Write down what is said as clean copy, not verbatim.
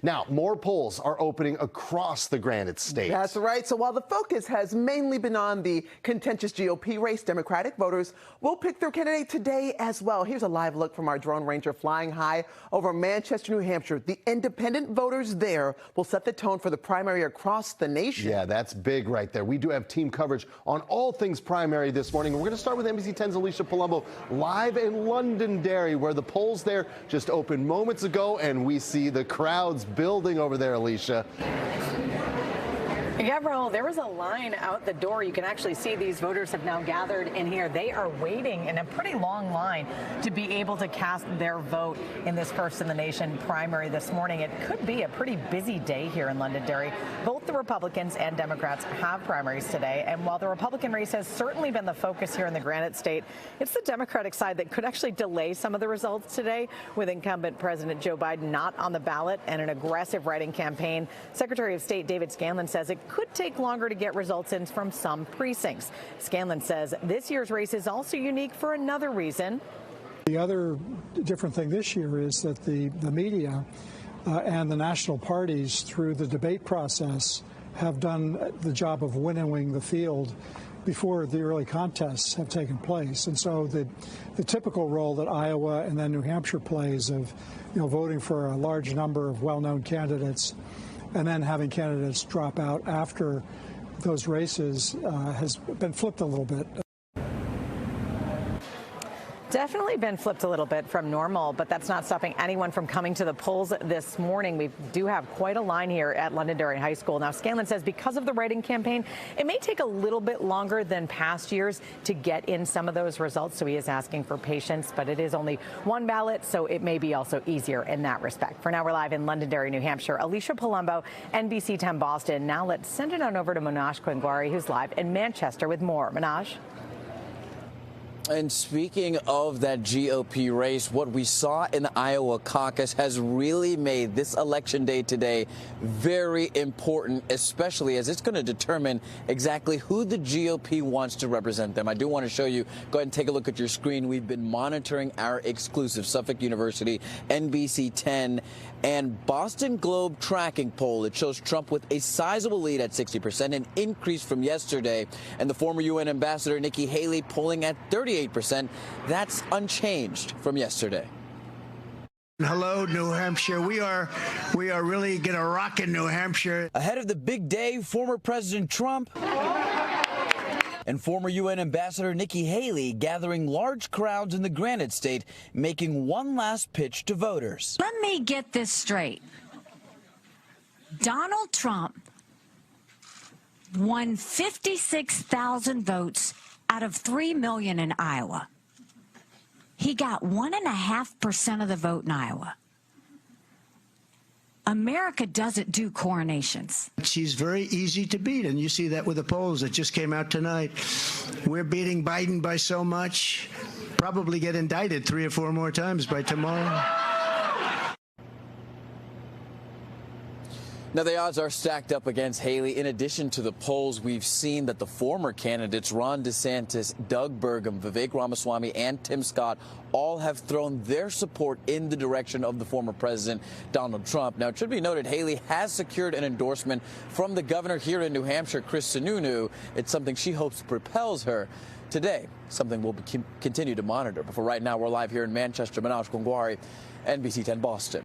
Now, more polls are opening across the Granite State. That's right. So while the focus has mainly been on the contentious GOP race, Democratic voters will pick their candidate today as well. Here's a live look from our drone ranger flying high over Manchester, New Hampshire. The independent voters there will set the tone for the primary across the nation. Yeah, that's big right there. We do have team coverage on all things primary this morning. We're going to start with NBC 10's Alicia Palumbo live in Londonderry, where the polls there just opened moments ago, and we see the crowds building over there, Alicia. Yeah, Raul, there was a line out the door. You can actually see these voters have now gathered in here. They are waiting in a pretty long line to be able to cast their vote in this first in the nation primary this morning. It could be a pretty busy day here in Londonderry. Both the Republicans and Democrats have primaries today. And while the Republican race has certainly been the focus here in the Granite State, it's the Democratic side that could actually delay some of the results today, with incumbent President Joe Biden not on the ballot and an aggressive write-in campaign. Secretary of State David Scanlon says it could take longer to get results in from some precincts. Scanlon says this year's race is also unique for another reason. The other different thing this year is that the media and the national parties, through the debate process, have done the job of winnowing the field before the early contests have taken place. And so the typical role that Iowa and then New Hampshire plays of, voting for a large number of well-known candidates and then having candidates drop out after those races has been flipped a little bit. Definitely been flipped a little bit from normal, but that's not stopping anyone from coming to the polls this morning. We do have quite a line here at Londonderry High School. Now, Scanlon says because of the write-in campaign, it may take a little bit longer than past years to get in some of those results. So he is asking for patience, but it is only one ballot, so it may be also easier in that respect. For now, we're live in Londonderry, New Hampshire. Alicia Palumbo, NBC 10 Boston. Now let's send it on over to Manoj Kwangwari, who's live in Manchester with more. Manoj. And speaking of that GOP race, what we saw in the Iowa caucus has really made this election day today very important, especially as it's going to determine exactly who the GOP wants to represent them. I do want to show you, go ahead and take a look at your screen. We've been monitoring our exclusive Suffolk University, NBC 10, and Boston Globe tracking poll. It shows Trump with a sizable lead at 60%, an increase from yesterday, and the former UN ambassador Nikki Haley polling at 38%. That's unchanged from yesterday. Hello, New Hampshire. We are really going to rock in New Hampshire. Ahead of the big day, former President Trump and former UN Ambassador Nikki Haley gathering large crowds in the Granite State, making one last pitch to voters. Let me get this straight. Donald Trump won 56,000 votes out of 3 million in Iowa. He got 1.5% of the vote in Iowa. America doesn't do coronations. She's very easy to beat, and you see that with the polls that just came out tonight. We're beating Biden by so much, probably get indicted 3 or 4 more times by tomorrow. Now, the odds are stacked up against Haley. In addition to the polls, we've seen that the former candidates, Ron DeSantis, Doug Burgum, Vivek Ramaswamy, and Tim Scott, all have thrown their support in the direction of the former president, Donald Trump. Now, it should be noted, Haley has secured an endorsement from the governor here in New Hampshire, Chris Sununu. It's something she hopes propels her today, something we'll continue to monitor. But for right now, we're live here in Manchester. Manoj Kwangwari, NBC 10 Boston.